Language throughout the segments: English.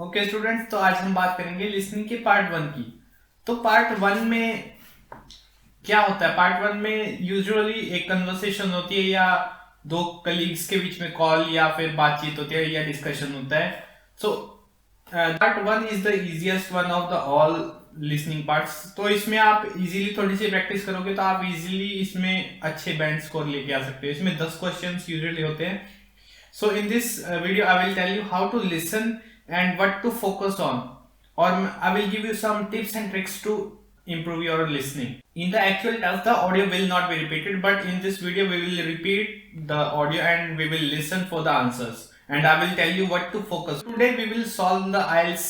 Okay students, तो आज हम बात करेंगे लिसनिंग के पार्ट 1 की। तो पार्ट 1 में क्या होता है? पार्ट 1 में यूजुअली एक कन्वर्सेशन होती है या दो कलीग्स के बीच में कॉल या फिर बातचीत होती है या डिस्कशन होता है। So part 1 is the easiest one of the all listening parts. तो इसमें आप इजीली थोड़ी सी प्रैक्टिस करोगे तो आप इजीली इसमें अच्छे बैंड स्कोर लेके आ सकते हो। इसमें 10 क्वेश्चंस यूजुअली होते हैं। So in this video, I will tell you how to listen and what to focus on, or I will give you some tips and tricks to improve your listening. In the actual task, the audio will not be repeated, but in this video, we will repeat the audio and we will listen for the answers. And I will tell you what to focus. Today, we will solve the IELTS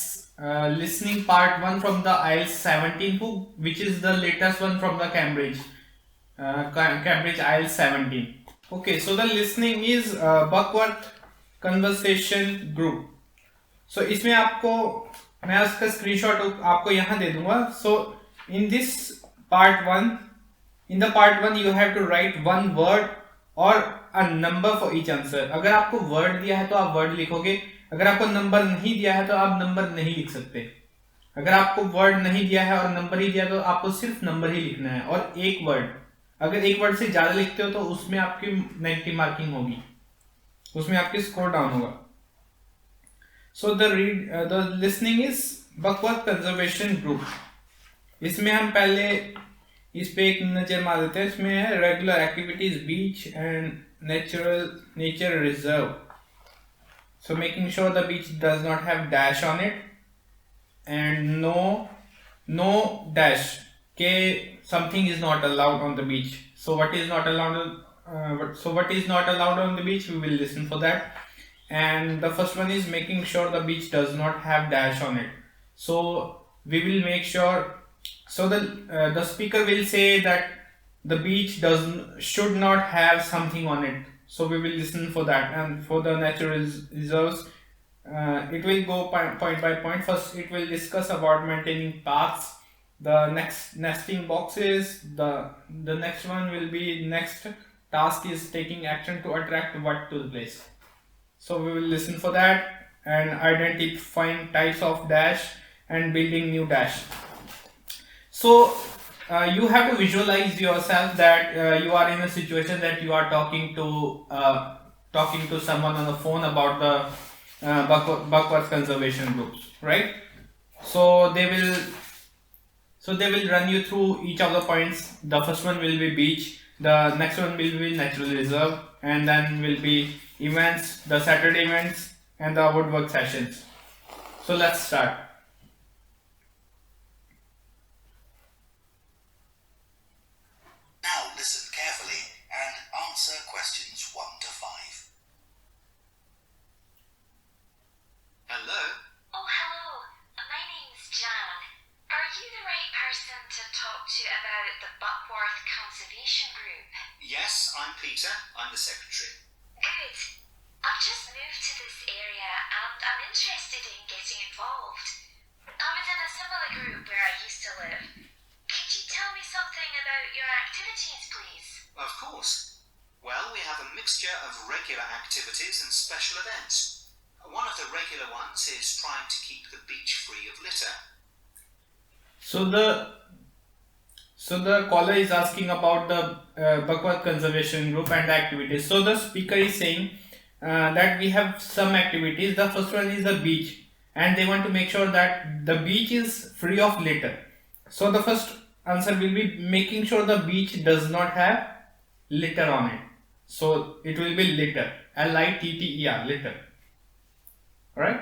listening part 1 from the IELTS 17 book, which is the latest one from the Cambridge IELTS 17. Okay, so the listening is Buckworth conversation group. So इसमें आपको मैं उसका screenshot आपको यहाँ दे दूंगा. So in this part 1, in the part 1 you have to write one word or a number for each answer. अगर आपको word दिया है तो आप word लिखोगे. अगर आपको नंबर नहीं दिया है तो आप नंबर नहीं लिख सकते. अगर आपको वर्ड नहीं दिया है और नंबर ही दिया तो आपको सिर्फ नंबर ही लिखना है. और एक वर्ड, अगर एक वर्ड से ज्यादा लिखते हो तो उसमें आपकी नेगेटिव मार्किंग होगी, उसमें आपकी स्कोर डाउन होगा. So the listening is Buckworth conservation group. इसमें हम पहले इस पे एक नजर मार देते हैं. इसमें है regular activities, beach and nature reserve. So making sure the beach does not have dash on it and no dash ke something is not allowed on the beach. So what is not allowed on the beach, we will listen for that. And the first one is making sure the beach does not have dash on it. So we will make sure, so the speaker will say that the beach should not have something on it. So we will listen for that. And for the natural reserves, it will go point by point. First, it will discuss about maintaining paths. The next, nesting boxes. The next one will be, next task is taking action to attract what to the place. So we will listen for that and identifying types of dash and building new dash. So you have to visualize yourself that you are in a situation that you are talking to someone on the phone about the Buckworth conservation groups, right? So they will run you through each of the points. The first one will be beach, the next one will be natural reserve, and then will be events, the Saturday events, and the woodwork sessions. So let's start. Now listen carefully and answer questions 1 to 5. Hello? Oh, hello. My name's Jan. Are you the right person to talk to about the Buckworth Conservation Group? Yes, I'm Peter. I'm the secretary. Good. I've just moved to this area and I'm interested in getting involved. I was in a similar group where I used to live. Could you tell me something about your activities, please? Of course. Well, we have a mixture of regular activities and special events. One of the regular ones is trying to keep the beach free of litter. So the caller is asking about the Buckworth conservation group and activities. So the speaker is saying that we have some activities. The first one is the beach, and they want to make sure that the beach is free of litter. So the first answer will be making sure the beach does not have litter on it. So it will be litter, Litter, litter. Alright?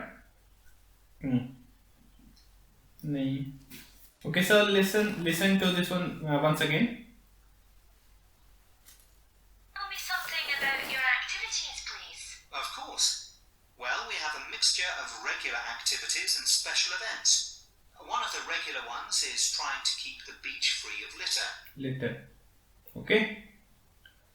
Okay, so listen to this one once again. Tell me something about your activities, please. Of course. Well, we have a mixture of regular activities and special events. One of the regular ones is trying to keep the beach free of litter. Okay.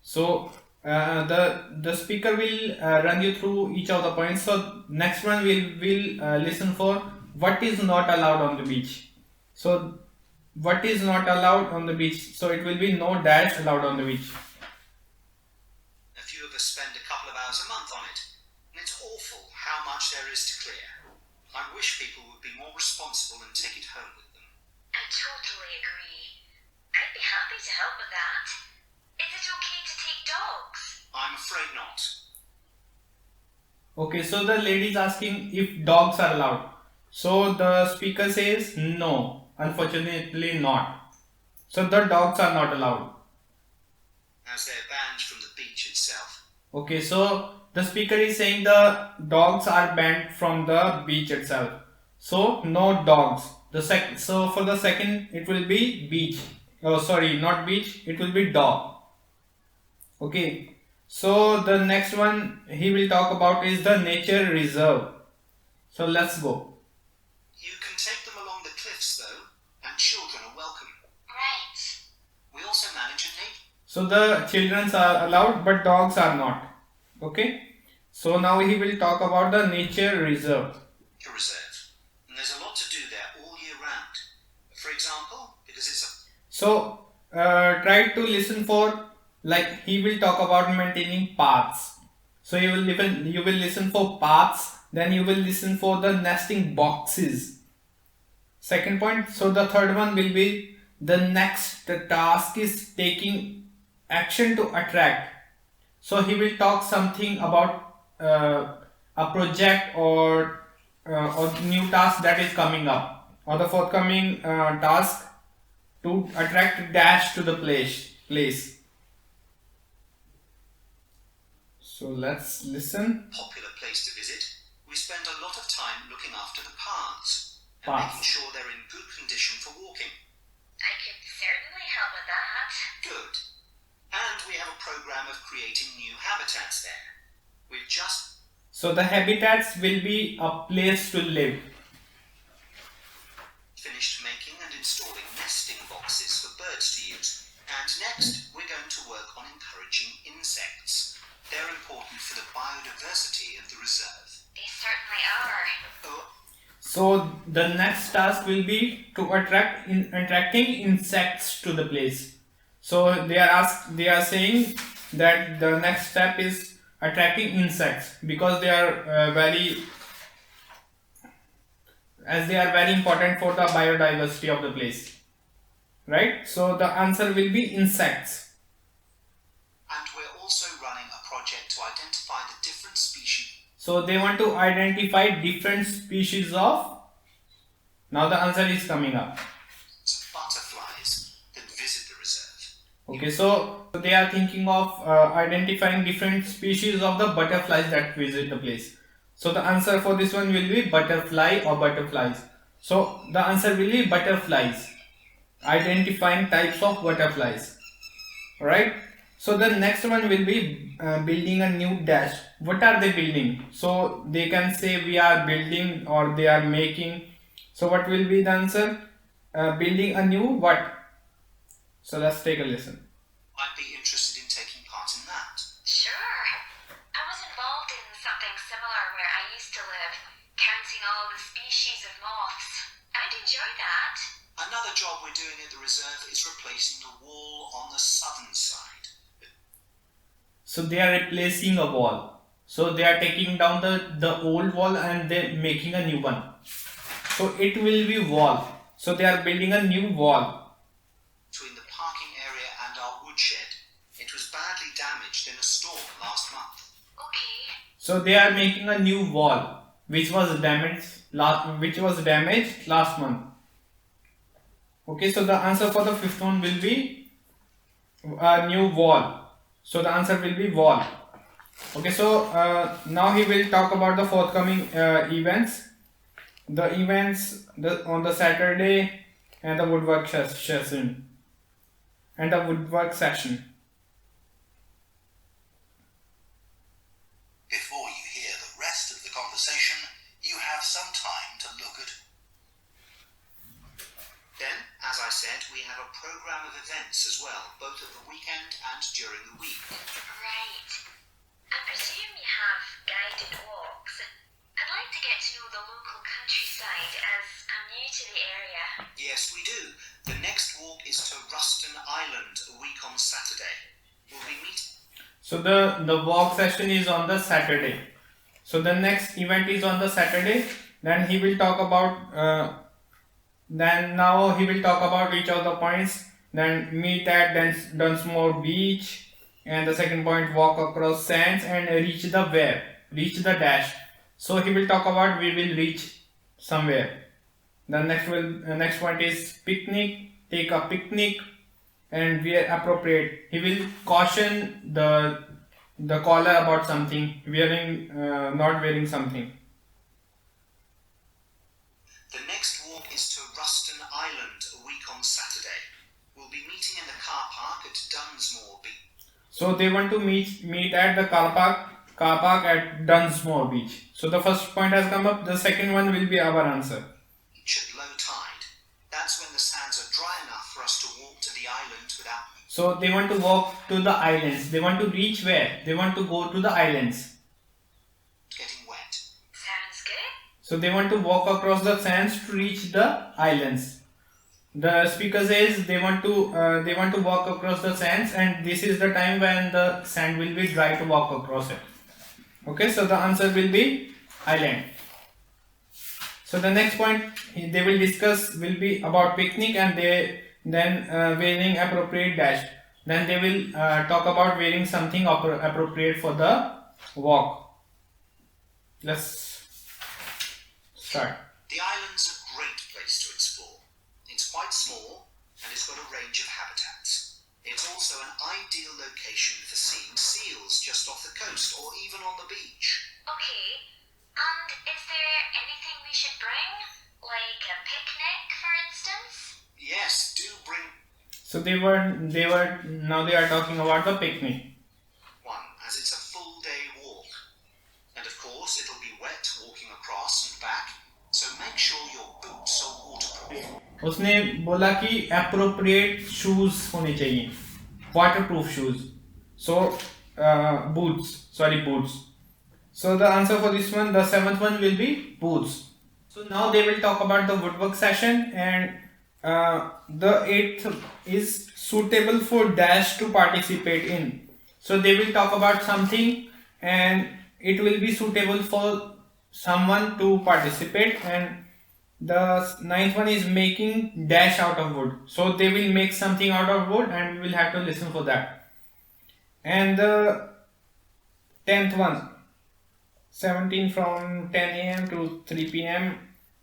So the speaker will run you through each of the points. So next one will listen for what is not allowed on the beach. So what is not allowed on the beach? So it will be no dash allowed on the beach. A few of us spend a couple of hours a month on it, and it's awful how much there is to clear. I wish people would be more responsible and take it home with them. I totally agree. I'd be happy to help with that. Is it okay to take dogs? I'm afraid not. Okay, so the lady is asking if dogs are allowed. So the speaker says no, unfortunately not. So the dogs are not allowed. As they're banned from the beach itself. Okay, so the speaker is saying the dogs are banned from the beach itself. So no dogs. So for the second it will be beach. Oh sorry, not beach, it will be dog. Okay. So the next one he will talk about is the nature reserve. So let's go. You can take them along the cliffs though, and children are welcome. Right. We also manage a nature. So the children are allowed but dogs are not. Okay. So now he will talk about the nature reserve. Reserve. And there's a lot to do there all year round. For example, because it's a... So try to listen for, like he will talk about maintaining paths. So you will listen for paths, then you will listen for the nesting boxes. Second point. So the third one will be the next task is taking action to attract. So he will talk something about a project or new task that is coming up, or the forthcoming task to attract dash to the place. So let's listen. Popular place to visit. We spend a lot of time looking after the paths and making sure they're in good condition for walking. I could certainly help with that. Good. And we have a program of creating new habitats there. We've just So the habitats will be a place to live. finished making and installing nesting boxes for birds to use. And next, we're going to work on encouraging insects. They're important for the biodiversity of the reserve. They certainly are. Oh, So the next task will be to attracting insects to the place. So they are saying that the next step is attracting insects because they are very important for the biodiversity of the place, right? So the answer will be insects. and we're also running a project to identify the different species. So they want to identify different species of. Now the answer is coming up. Butterflies that visit the reserve. Okay, so they are thinking of identifying different species of the butterflies that visit the place. So the answer for this one will be butterfly or butterflies. So the answer will be butterflies. Identifying types of butterflies. Alright. So the next one will be building a new dash. What are they building? So they can say we are building or they are making. So what will be the answer? Building a new what? So let's take a listen. I'd be interested in taking part in that. Sure. I was involved in something similar where I used to live, counting all the species of moths. I'd enjoy that. Another job we're doing at the reserve is replacing the wall on the southern side. So they are replacing a wall. So they are taking down the old wall and they making a new one. So it will be wall. So they are building a new wall. Between the parking area and our woodshed. It was badly damaged in a storm last month. Okay. So they are making a new wall which was damaged last month. Okay, so the answer for the fifth one will be a new wall. So the answer will be wall. Okay, so now he will talk about the forthcoming events. The events on the Saturday and the woodwork session. Before you hear the rest of the conversation, you have some time to look at. Then, as I said, we have a program of events as well, both at the weekend and during the week. Right. I presume you have guided walks. I'd like to get to know the local countryside as I'm new to the area. Yes, we do. The next walk is to Ruston Island a week on Saturday. We'll be meeting. So the walk session is on the Saturday. So the next event is on the Saturday Then he will talk about now he will talk about each of the points. Then meet at Dunsmore Beach, and the second point walk across sands and reach the where, reach the dash. So he will talk about we will reach somewhere. The next point is picnic, take a picnic, and wear appropriate. He will caution the caller about something, wearing not wearing something. The next walk is to Ruston Island a week on Saturday. We'll be meeting in the car park at Dunsmore Beach. So they want to meet at the car park at Dunsmore Beach. So the first point has come up. The second one will be our answer. At low tide. That's when the sands are dry enough for us to walk to the island without. So they want to walk to the islands. They want to reach where? They want to go to the islands. Getting wet. Sounds good. So they want to walk across the sands to reach the islands. The speaker says they want to walk across the sands, and this is the time when the sand will be dry to walk across it. Okay, so the answer will be island. So the next point they will discuss will be about picnic, and then wearing appropriate dash. Then they will talk about wearing something appropriate for the walk. Let's start. The island's a great place to explore. It's quite small and it's got a range of habitats. It's also an ideal location for seeing seals just off the coast or even on the beach. Okay, and is there anything we should bring? Like a picnic, for instance? Yes, do bring So now they are talking about the picnic. one, as it's a full day walk. And of course, it'll be wet walking across and back, so make sure your boots are waterproof. उसने बोला कि appropriate shoes होने चाहिए, waterproof shoes. So boots. So the answer for this one, the seventh one will be boots. So now they will talk about the woodwork session, and the eighth is suitable for dash to participate in. So they will talk about something and it will be suitable for someone to participate, and the ninth one is making dash out of wood. So they will make something out of wood and we will have to listen for that. And the 10th one, 17 from 10 a.m. to 3 p.m.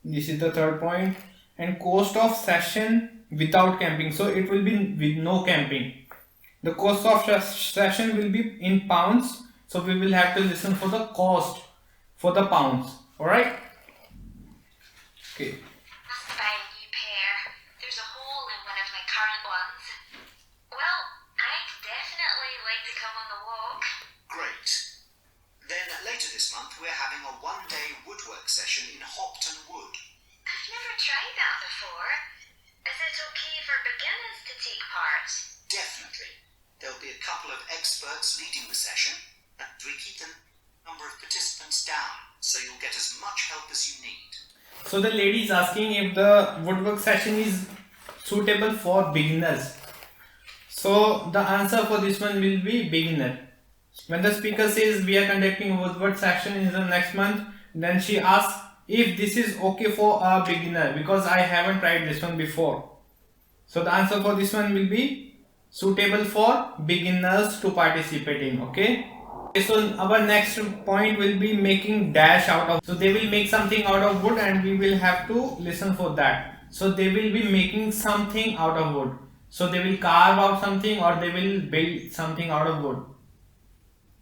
This is the third point. And cost of session without camping. So it will be with no camping. The cost of session will be in pounds. So we will have to listen for the cost for the pounds. Alright? Okay. Must buy a new pair. There's a hole in one of my current ones. Well, I'd definitely like to come on the walk. Great. Then later this month, we're having a one-day woodwork session in Hopton Wood. I've never tried that before. Is it okay for beginners to take part? Definitely. There'll be a couple of experts leading the session, and we keep the number of participants down, so you'll get as much help as you need. So the lady is asking if the woodwork session is suitable for beginners. So the answer for this one will be beginner. When the speaker says we are conducting a woodwork session in the next month, then she asks if this is okay for a beginner, because I haven't tried this one before. So the answer for this one will be suitable for beginners to participate in. Okay. So our next point will be making dash out of. So they will make something out of wood and we will have to listen for that. So they will be making something out of wood. So they will carve out something or they will build something out of wood.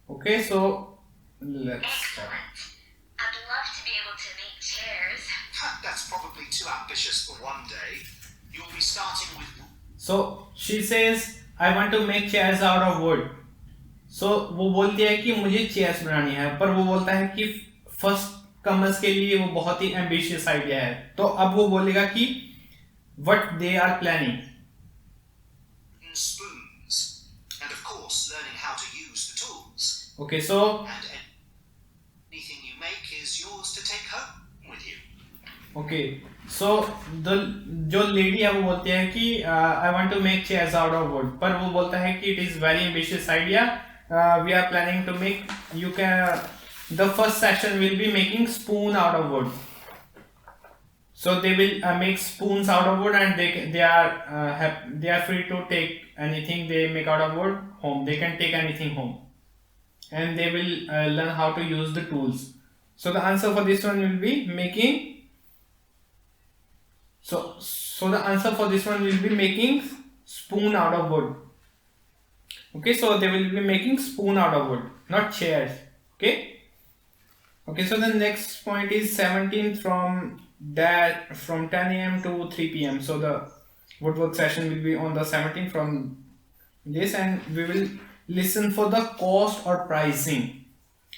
Okay, so let's start. Excellent. I'd love to be able to make chairs. That's probably too ambitious for one day. You'll be starting with... So she says I want to make chairs out of wood. So वो बोलती है कि मुझे chairs बनानी है, पर वो बोलता है कि फर्स्ट कमर्स के लिए वो बहुत ही एम्बिशियस आइडिया है. तो अब वो बोलेगा कि what they are planning. spoons, and of course learning how to use the tools. Okay, so And anything you make is yours to take home with you. okay, so the जो lady है वो बोलती है कि I want to make chairs out of wood, पर वो बोलता है कि it is very ambitious idea. We are planning to make, the first section will be making spoon out of wood. So they will make spoons out of wood, and they are free to take anything they make out of wood home. They can take anything home, and they will learn how to use the tools. So the answer for this one will be making. So the answer for this one will be making spoon out of wood. Okay, so they will be making spoon out of wood, not chairs. Okay. Okay, so the next point is 17 from 10 a.m. to 3 p.m. So the woodwork session will be on the 17th from this, and we will listen for the cost or pricing.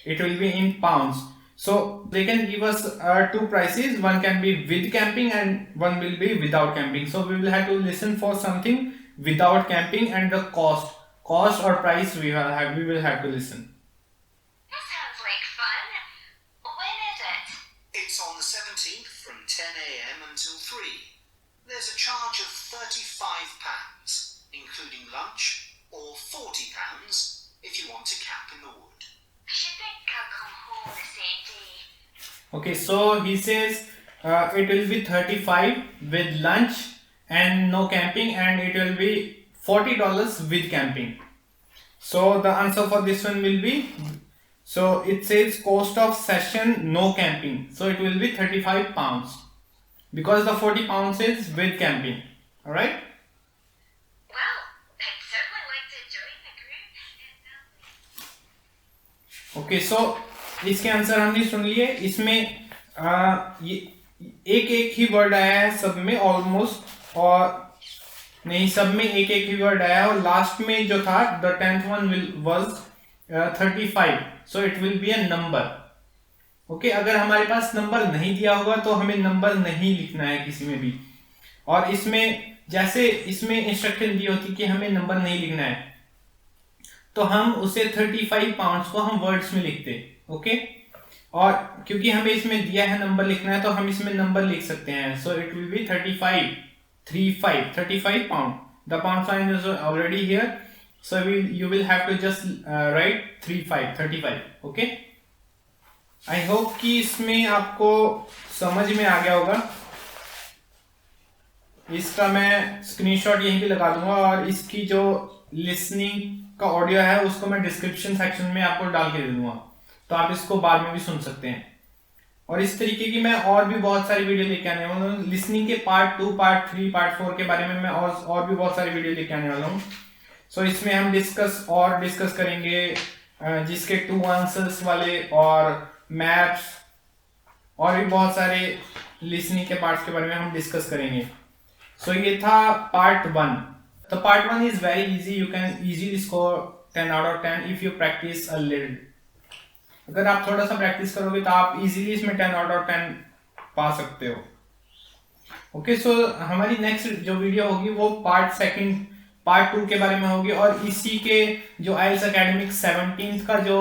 It will be in pounds. So they can give us two prices. One can be with camping and one will be without camping. So we will have to listen for something without camping, and the cost or price we will have to listen. That sounds like fun. When is it? It's on the 17th from 10 a.m. until 3. There's a charge of £35, including lunch, or £40 if you want to camp in the wood. I should think I'll come home the same day. Okay, so he says it will be 35 with lunch and no camping, and it will be $40 with camping. So the answer for this one will be, so it says cost of session no camping, so it will be £35 because the £40 is with camping. All right. Well, I'd certainly like to join the group. Okay so इसके answer हमने सुन लिए. इसमें ये एक ही word आया है सब में ऑलमोस्ट, और नहीं सब में एक ही वर्ड आया है, और लास्ट में जो था the 10th one was 35, so it will be a number. Okay, अगर हमारे पास नंबर नहीं दिया होगा तो हमें नंबर नहीं लिखना है किसी में भी. और इसमें जैसे इसमें इंस्ट्रक्शन दी होती कि हमें नंबर नहीं लिखना है, तो हम उसे 35 पाउंड्स को हम वर्ड्स में लिखते. ओके, और क्योंकि हमें इसमें दिया है नंबर लिखना है, तो हम इसमें नंबर लिख सकते हैं. So it will be 35 pound. The pound sign is already here, so you will have to just write 35. Okay, I hope कि इसमें आपको समझ में आ गया होगा. इसका मैं स्क्रीनशॉट यहीं पे लगा दूंगा, और इसकी जो लिसनिंग का ऑडियो है उसको मैं डिस्क्रिप्शन सेक्शन में आपको डाल के दे दूंगा, तो आप इसको बाद में भी सुन सकते हैं. और इस तरीके की मैं और भी बहुत सारी वीडियो लेके आने वाला हूँ. लिसनिंग के पार्ट 2, पार्ट 3, पार्ट 4 के बारे में मैं और भी बहुत सारी वीडियो लेके आने वाला हूँ. सो इसमें हम डिस्कस करेंगे जिसके 2 आंसर्स वाले, और मैप्स, और भी बहुत सारे लिसनिंग के पार्ट्स के बारे में हम डिस्कस करेंगे. सो ये था part 1. The part 1 is very easy. You can easily score 10 out of 10 if you practice a little. अगर आप थोड़ा सा प्रैक्टिस करोगे तो आप इजीली इसमें 10 out of 10 पा सकते हो. ओके, सो हमारी नेक्स्ट जो वीडियो होगी वो पार्ट 2 के बारे में होगी, और इसी के जो IELTS एकेडमिक 17th का जो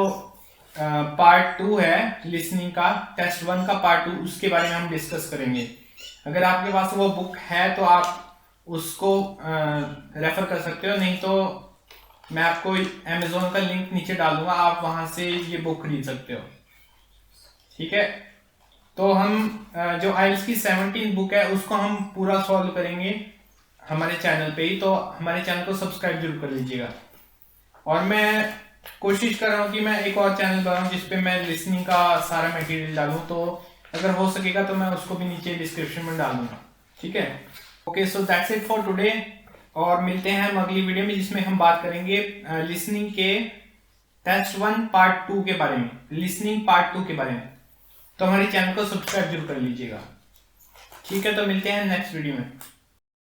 पार्ट 2 है लिसनिंग का, टेस्ट 1 का पार्ट 2, उसके बारे में हम डिस्कस करेंगे. अगर आपके पास वो बुक है तो आप उसको रेफर कर सकते हो, नहीं तो मैं आपको Amazon का लिंक नीचे डाल दूंगा, आप वहां से ये बुक खरीद सकते हो. ठीक है, तो हम जो IELTS की 17 बुक है उसको हम पूरा सॉल्व करेंगे हमारे चैनल पे ही, तो हमारे चैनल को सब्सक्राइब जरूर कर लीजिएगा. और मैं कोशिश कर रहा हूँ कि मैं एक और चैनल बनाऊँ जिसपे मैं लिसनिंग का सारा मटेरियल डालूँ, तो अगर हो सकेगा तो मैं उसको भी नीचे डिस्क्रिप्शन में डाल दूंगा. ठीक है. Okay, so that's it for today, और मिलते हैं हम अगली वीडियो में जिसमें हम बात करेंगे लिसनिंग के टेस्ट 1 पार्ट 2 के बारे में, लिसनिंग पार्ट 2 के बारे में. तो हमारे चैनल को सब्सक्राइब जरूर कर लीजिएगा. ठीक है, तो मिलते हैं नेक्स्ट वीडियो में.